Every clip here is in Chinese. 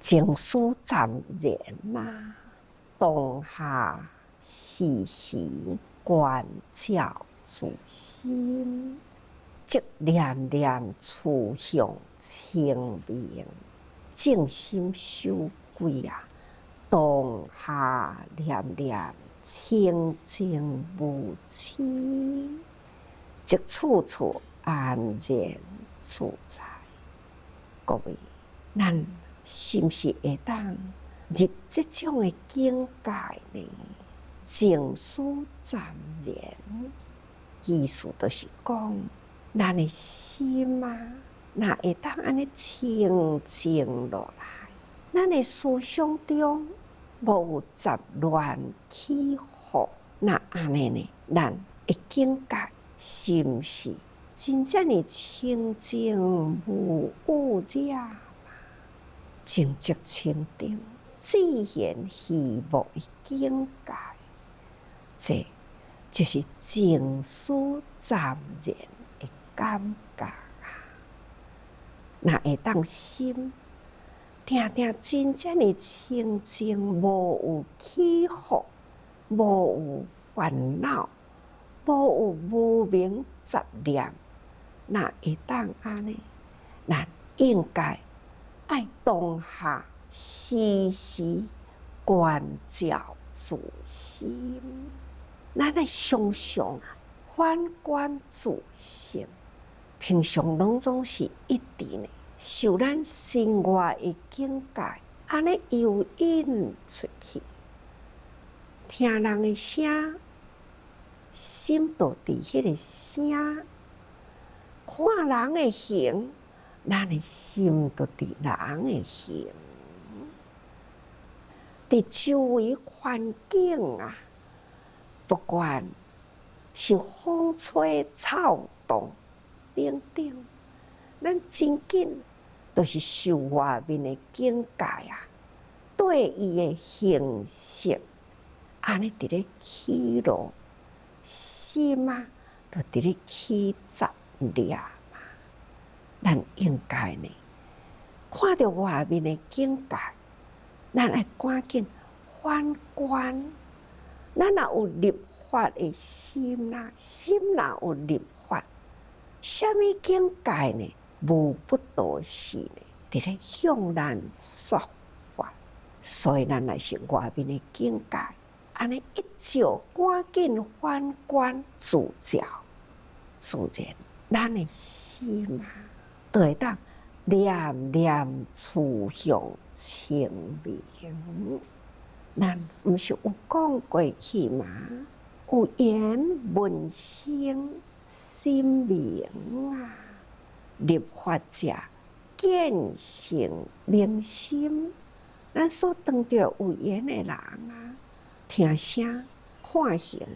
情书暂然呐，当下时时关照自心，即念念处向清明，静心修归啊，当下念念清净无痴，即处处安然自在。各位，咱是毋是会当入这种的境界呢？静思暂然，意思就是讲，咱的心啊，若会当安尼清静落来，咱的思想中无有杂乱起伏，那安尼呢？咱的境界是毋是真正的清净无污染？静寂清定、自然虚无的境界，这就是静思暂然的感觉啊！若会当心，定定真正的清净，无有起伏，无有烦恼，无有无明杂念，若会当安尼，咱应该爱当下时时关照自心，咱来常常反观自性。平常拢总是一直呢，受咱生活的境界安尼诱引出去，听人的声，心都伫迄个声；看人的形，咱的心都伫人的形。伫周围环境啊，不管是风吹草动等等，咱真紧都是受外面的境界啊，对伊的形式，安尼伫咧起落，心啊，都伫咧起杂念啊。咱应该呢，看到外面的境界，咱爱赶紧反观。咱若有立法的心啦，心若有立法，什么境界呢？无不都是呢，伫咧向咱说法。所以咱若是外面的境界，安尼一照赶紧反观自照，自然咱的心啊，就会当念念处向清明。咱毋是有讲过去吗？有言闻声心明啊，立法者见性明心。咱所当着有缘的人啊，听声看形，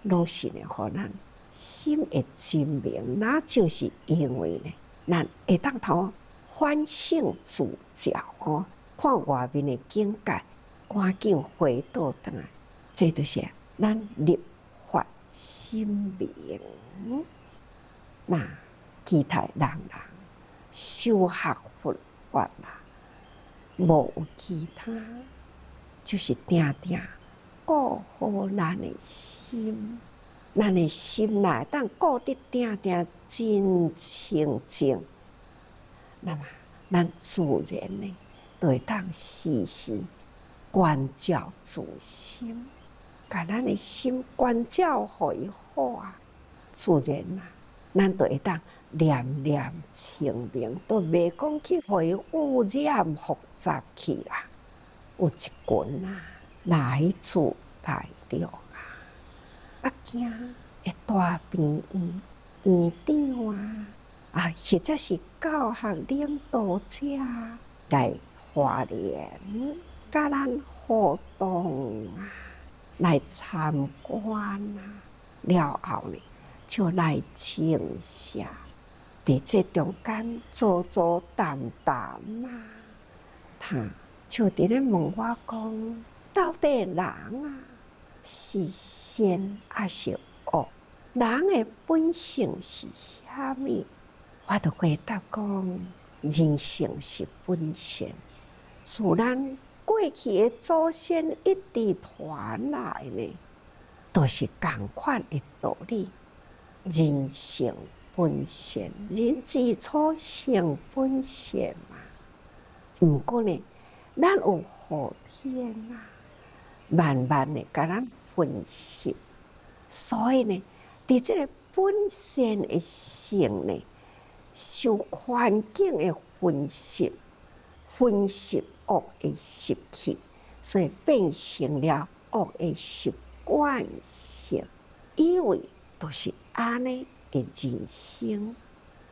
拢是呢，互咱心会真明。那就是因为呢，咱会当头反省自照哦，看外面的境界，赶紧回倒转来，这就是咱立法心明。那其他人修学佛法啦，无有其他，就是定定顾好咱的心，咱的心内当顾得定定真清净，那么咱自然呢，就会当时时关照自心，把咱的心关照互伊好啊，自然啊，咱就会当念念清明，都袂讲去互伊污染复杂去啦。有一群啊，来自大陆啊，惊会大病院长啊，或者是教学领导者来花莲，甲咱互动啊，来参观啊，了后呢，就来静下，伫这中间坐坐谈谈啊，他就伫咧问我讲，到底人啊是善还是恶？人的本性是啥物？我就回答讲，人性是本善，自咱过去的祖先一直传来呢，都是同款的道理。人性本善，人之初性本善嘛。不过呢，咱有后天啊，慢慢的甲咱分析，所以呢，伫这个本善的性呢，受环境的分析恶的习气，所以变成了恶的习惯性，以为都是安尼的人生，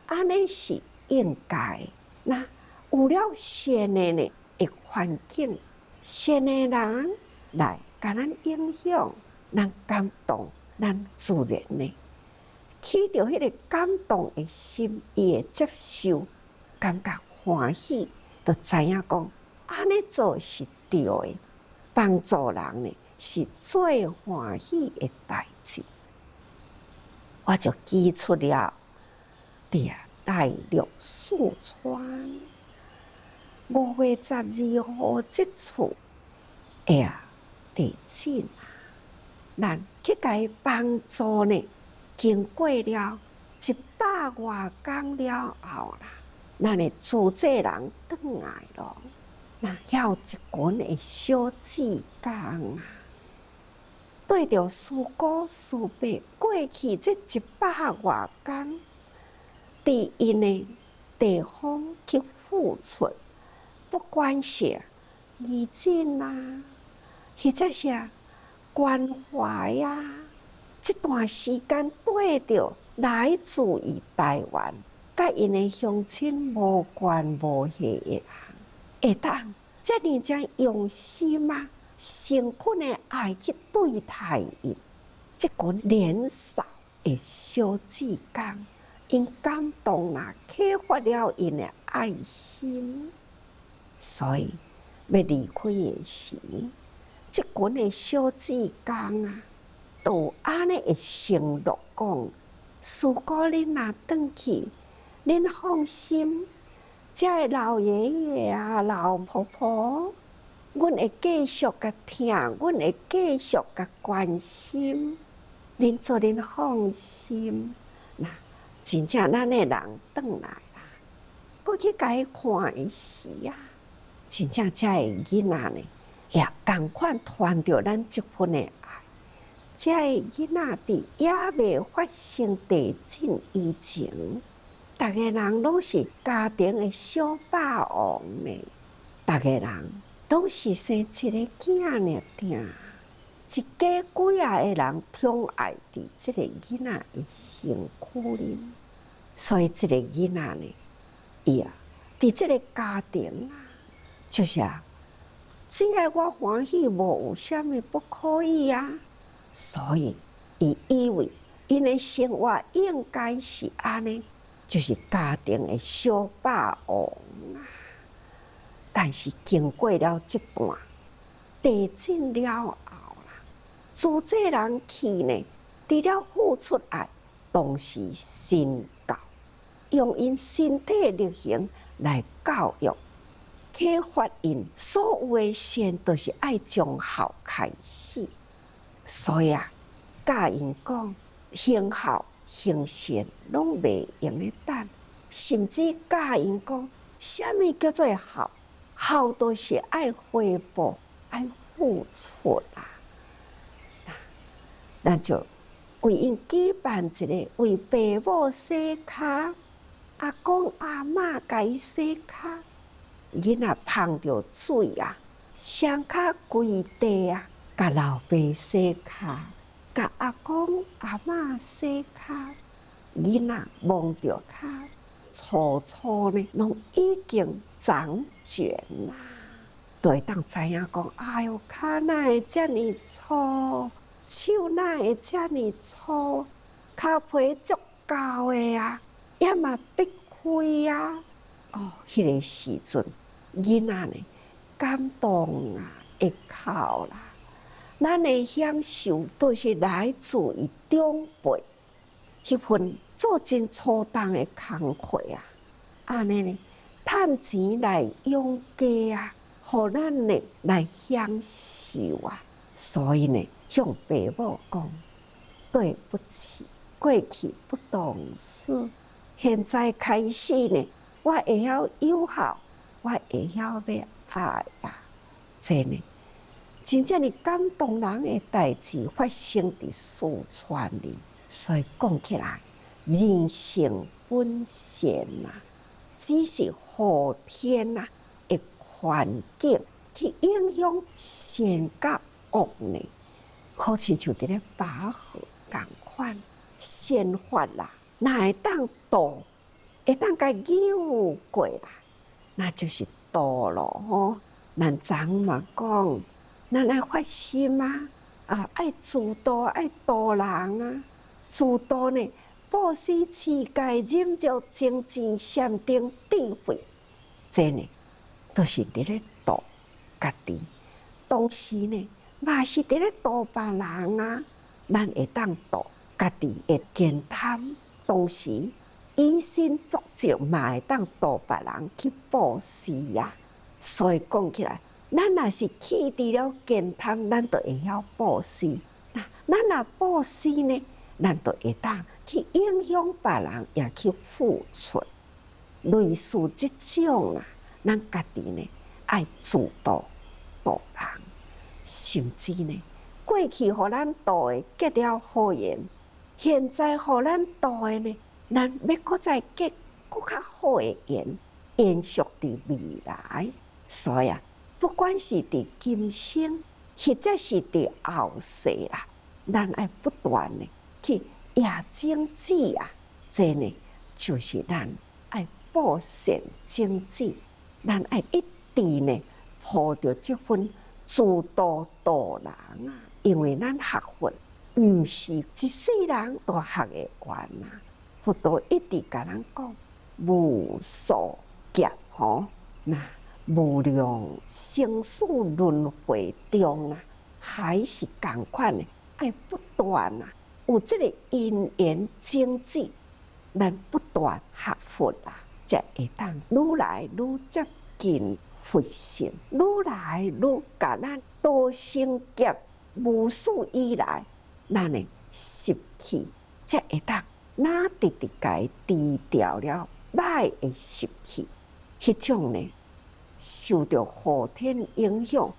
安尼是应该。那有了善的呢的环境，善的人来甲咱影响，咱感动，咱自然呢，起着迄个感动的心，伊会接受，感觉欢喜，就知影讲安尼做是对的，帮助人呢是最欢喜的代志。我就记出了大陆四川5月12号这次地震啊，咱去甲伊帮助呢，经过了100多天了后啦，咱的自济人转来咯，那还有一群的小志工啊，对着师姑师伯过去这100多天，伫因的地方去付出，不管是义诊啊，或者是关怀啊，这段时间对着来自于台湾，甲因的乡亲无关无系的人，会当遮尔用心啊，诚恳的爱去对待因，这群年少的小志工，因感动啊，启发了因的爱心，所以要离开的时，这群的小志工啊，都安尼会承诺讲：师姑恁若转去，恁放心，这老爷爷啊、老婆婆，阮会继续甲听，阮会继续甲关心，恁做恁放心。那真正咱的人转来啦，过去甲伊看的时啊，真正遮的囡仔呢，也同款传着咱这份的爱。遮的囡仔伫也未发生地震以前，逐个人拢是家庭的小霸王呢，逐个人拢是生一个囝尔定，一家几啊个人宠爱伫这个囡仔的身躯里，所以这个囡仔呢，伊啊，伫这个家庭啊，就是啊，只要我欢喜，无有啥物不可以啊。所以伊以为因的生活应该是安尼，就是家庭的小霸王啊。但是经过了这段地震了后啦，自济人去呢，除了付出爱，同时身教，用因身体力行来教育，启发因所有的善，都是爱从好开始。所以啊，教因讲行好行善拢袂用得等，甚至教因讲，什么叫做好？好都是爱回报、爱付出啦。咱就为因举办一个为爸母洗脚，阿公阿嬷甲伊洗脚，囡仔碰着水啊，双脚跪地啊。甲老爸洗脚，甲阿公阿嬷洗脚，囡仔摸着脚，粗粗呢，拢已经长茧啦，就会当知影讲，哎哟，脚哪会遮尔粗，手哪会遮尔粗，脚皮足厚的啊，也嘛逼开啊。哦，迄个时阵，囡仔呢，感动啊，会哭啦。咱的享受都是来自于长辈迄份做真粗重的工课啊，安尼呢，趁钱来养家啊，互咱呢来享受啊。所以呢，向爸母讲，对不起，过去不懂事，现在开始呢，我会晓友好，我会晓要爱呀。这呢，真正的感动人的代志发生伫四川里，所以讲起来，人性本善呐，只是后天呐的环境去影响善甲恶呢，好亲像伫咧拔河共款，善法啦，哪会当度，会当甲扭过来，那就是道咯吼。咱昨嘛讲，咱爱发心啊，爱自度，爱度人啊。自度呢，布施、持戒、忍辱、精进、禅定、智慧，这呢都是伫咧度家己。同时呢，嘛是伫咧度别人啊。咱会当度家己会健谈，同时以身作则，嘛会当度别人去布施啊。所以讲起来，咱若是去除了健谈，咱就会晓布施。那咱若布施呢，咱就会当去影响别人，也去付出。类似这种啊，咱家己呢爱自度度人，甚至呢，过去互咱度的结了好缘，现在互咱度的呢，咱要搁再结搁较好的缘，延续伫未来。所以啊，不管是伫今生，或者是伫后世啦，咱爱不断的去亚精进啊。这呢，就是咱爱布善精进，咱爱一直呢抱着这份自度度人啊。因为咱学佛，毋是一世人都学会完啊。佛陀一直甲咱讲，无所劫吼，那无量生死轮回中啊，还是同款的，爱不断啊，有这个因缘精进，咱不断学佛啊，才会当愈来愈接近佛性，愈来愈甲咱多生劫无数以来，咱的习气，才会当哪直直甲伊除掉了歹的习气，迄种呢，受到后天影响，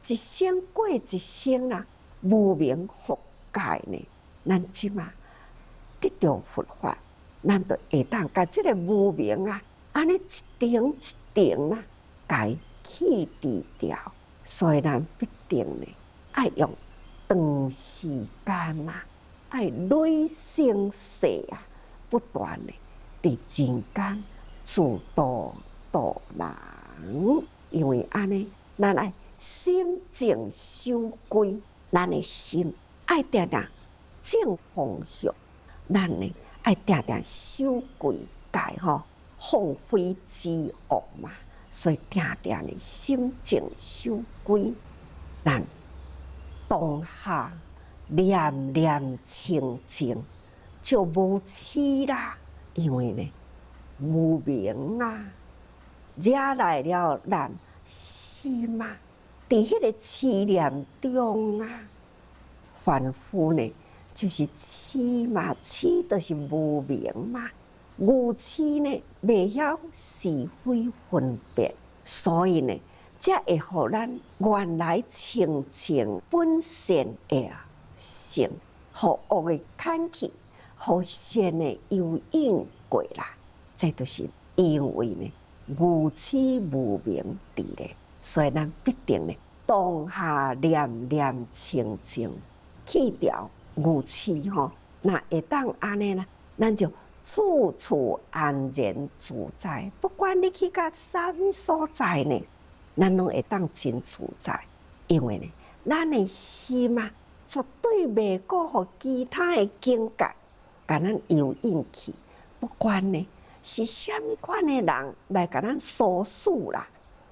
一生过一生啦，无明覆盖呢，咱即嘛得到佛法，咱就会当甲即个无明啊，安尼一点一点啊，甲伊去除掉。所以咱必定呢，爱用长时间啊，爱累生死啊，不断的伫人间自度度人。因为安尼，咱爱心静修归，咱的心爱定定正方向，咱呢爱定定修归戒吼，放飞自我嘛。所以定定的心静修归，咱当下念念清净就无痴啦。因为呢，无明啊，惹来了咱心啊，伫迄个痴念中啊，凡夫呢就是痴嘛，痴就是无明嘛。愚痴呢，袂晓是非分别，所以呢，才会互咱原来清净本善的性，互恶的牵去，互善的诱引过来。这就是因为呢，愚痴无明伫咧，所以咱必定呢，当下念念清净，去掉愚痴吼，那会当安尼呢，咱就处处安然自在。不管你去到啥物所在呢，咱拢会当真自在。因为呢，咱的心啊，绝对袂过互其他的境界甲咱诱引去。不管呢是啥物款的人来甲咱唆使啦，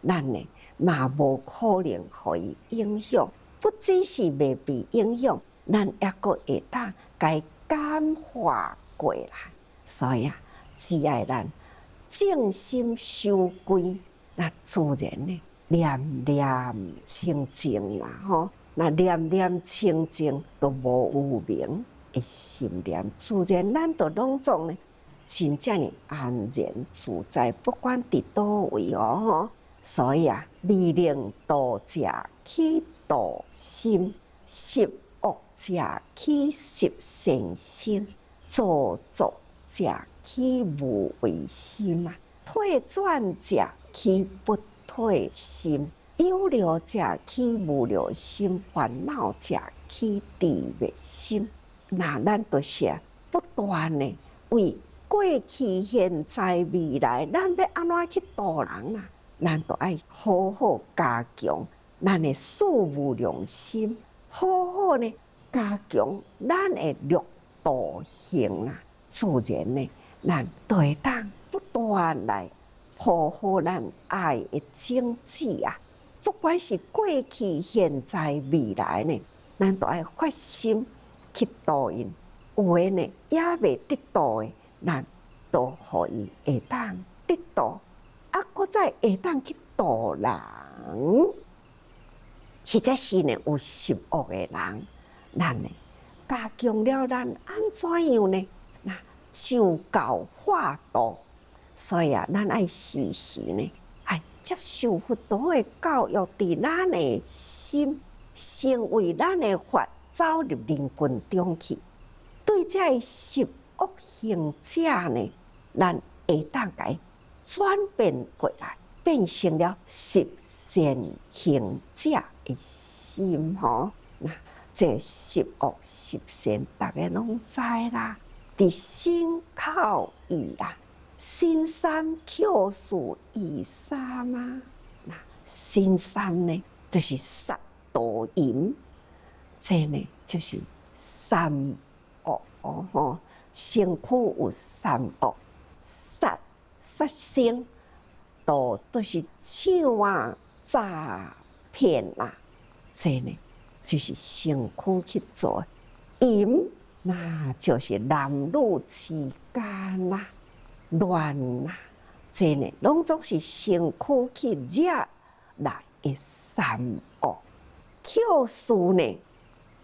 咱呢嘛无可能互伊影响。不只是袂被影响，咱抑阁会当甲伊感化过来。所以啊，只要咱静心修归，那自然呢念念清净啦吼。那念念清净都无有明的心念，自然咱都拢总呢，真正的安然自在，不管伫倒位哦吼。所以啊，未令道者起道心，习恶者起习善心，造作者起无为心啊，退转者起不退心，有了者起无了心，烦恼者起智灭心。那咱就是不断的为过去、现在、未来，咱要安怎去度人啊？咱都爱好好加强咱的事无量心，好好呢加强咱的六道行啊。自然呢，咱都会当不断来保护咱爱的种子啊。不管是过去、现在、未来呢，咱都爱发心去度因。有的呢也未得到的，咱都可以会当得到，啊，搁再会当去度人。或者是呢有习恶的人，咱呢加强了咱安怎样呢？那就教化度。所以啊，咱爱时时呢爱接受佛陀的教育，伫咱的心，成为咱的法，走入人群中去。对这习恶行者呢，咱会当甲伊转变过来，变成了习善行者的心吼。那这习恶习善，大家拢知啦。伫身口意啊，身三口四意三啊。那身三呢，就是杀盗淫，这呢就是三恶哦吼。身躯有三恶，杀生，盗都是抢啊诈骗啦，这呢就是身躯去做。淫那就是男女之间啦，乱啦，这呢拢总是身躯去惹来的三恶。口事呢，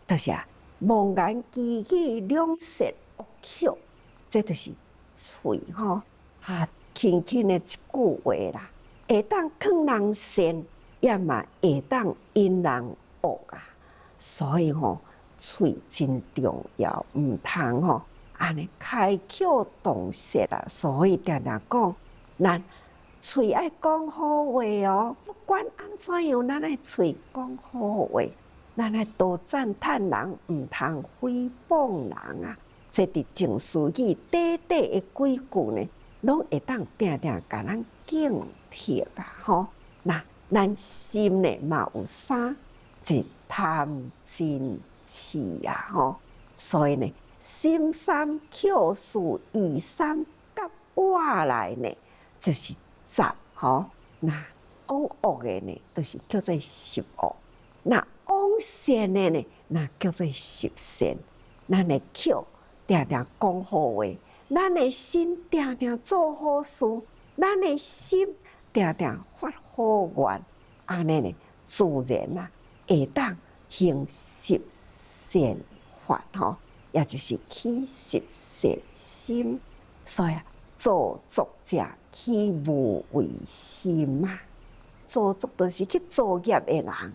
就是妄言绮语两舌恶口，这就是嘴吼轻轻的一句话啦，会当劝人善，也嘛会当引人恶啊。所以吼，嘴真重要，唔通吼安尼开口动舌啊。所以常常讲，咱嘴爱讲好话哦，不管安怎样，咱爱嘴讲好话，咱爱多赞叹人，唔通诽谤人啊。这伫净思语短短的几句呢，拢会当定定甲咱警惕啊！吼，那咱心呢嘛有三，即贪嗔痴啊！吼，所以呢，心三口四意三夹我来呢，就是杂吼。那往恶的呢，都是叫做习恶；那往善的呢，那叫做习善。咱的口定定讲好话，咱的心定定做好事，咱的心定定发好愿，安尼呢，自然啊会当行习善法吼，也就是起习善心。所以啊，造作者起无为心啊，造作就是去造业的人，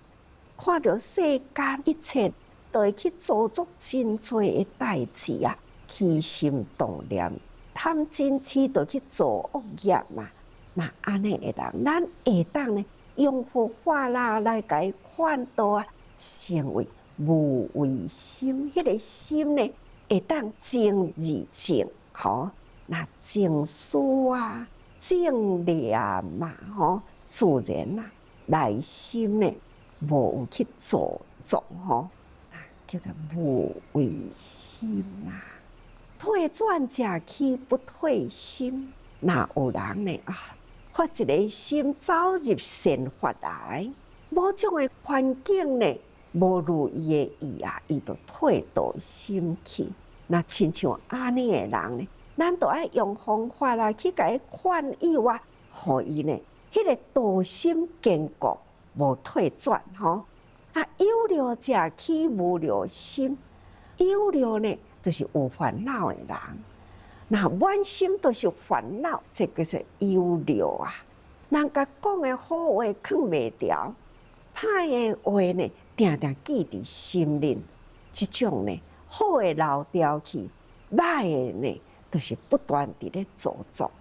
看到世间一切，都会去造作真多的代志啊，起心动念。贪嗔痴就去做恶业嘛，那安尼的人，咱会当呢用佛法啦来甲伊劝导啊，成为无为心。迄个心呢，会当正而正，吼，那正思啊，正念嘛，吼，自然啊，内心呢无有去造作，吼，叫做无为心啊。退转者起不退心，那有人呢发一个心走入善法来，某种的环境呢无如伊的意啊，伊就退到心去。那亲像安尼的人呢，咱都爱用方法啦去甲伊劝诱啊，互伊呢迄个道心坚固，无退转吼。啊，有了者起无了心，有了呢，就是有烦恼的人。那满心都是烦恼，这叫做有了啊。人家讲的好话藏袂牢，歹的话呢，定定记伫心里。这种呢，好的留条去，歹的呢，就是不断伫咧做作。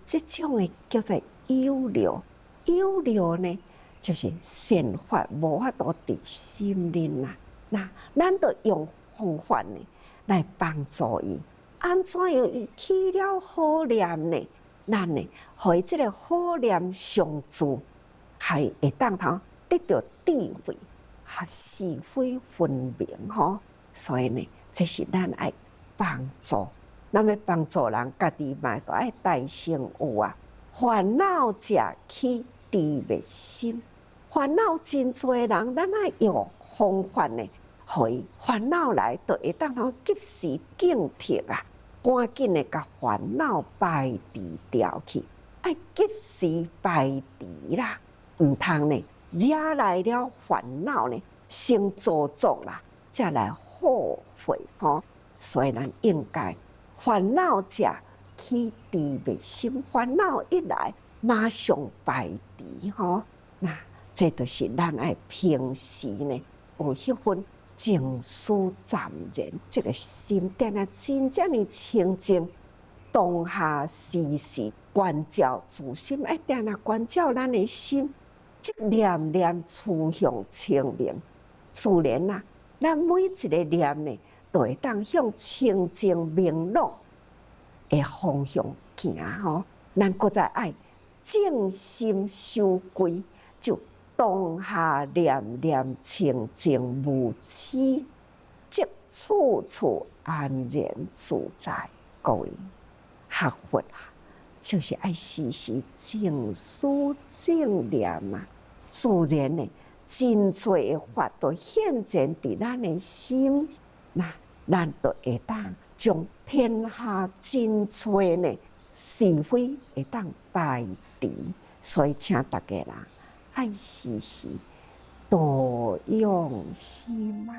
这种呢，叫做有了。有了呢，就是善法无法度伫心里啦。那咱就用方法呢来帮助伊。安怎样伊起了好念呢？咱呢，互伊即个好念相助，还会当头得到智慧，和是非分明吼。所以呢，这是咱爱帮助。咱要帮助人，家己嘛都爱大成有啊。烦恼者起智灭心，烦恼真多人，咱爱用方法呢，互伊烦恼来，就会当头及时警惕啊。赶紧的甲烦恼排除掉去，爱及时排除啦，毋通呢惹来了烦恼呢，先做作啦，才来后悔吼。所以咱应该烦恼者起智灭心，烦恼一来马上排除吼。那这就是咱爱平时呢有迄份静思湛然，这个心定啊，真正的清净。当下时时关照自心，爱定啊关照咱的心，即念念趋向清明。自然啊，咱每一个念呢，都会当向清净明朗的方向行吼。咱搁再爱静心修归，就当下念念清净无痴，即处处安然自在。各位学佛啊，就是爱时时静思静念啊，自然呢，真多的法都现前伫咱的心，那咱就会当将天下真多呢是非会当排除。所以请大家啦，爱时时多用心啊。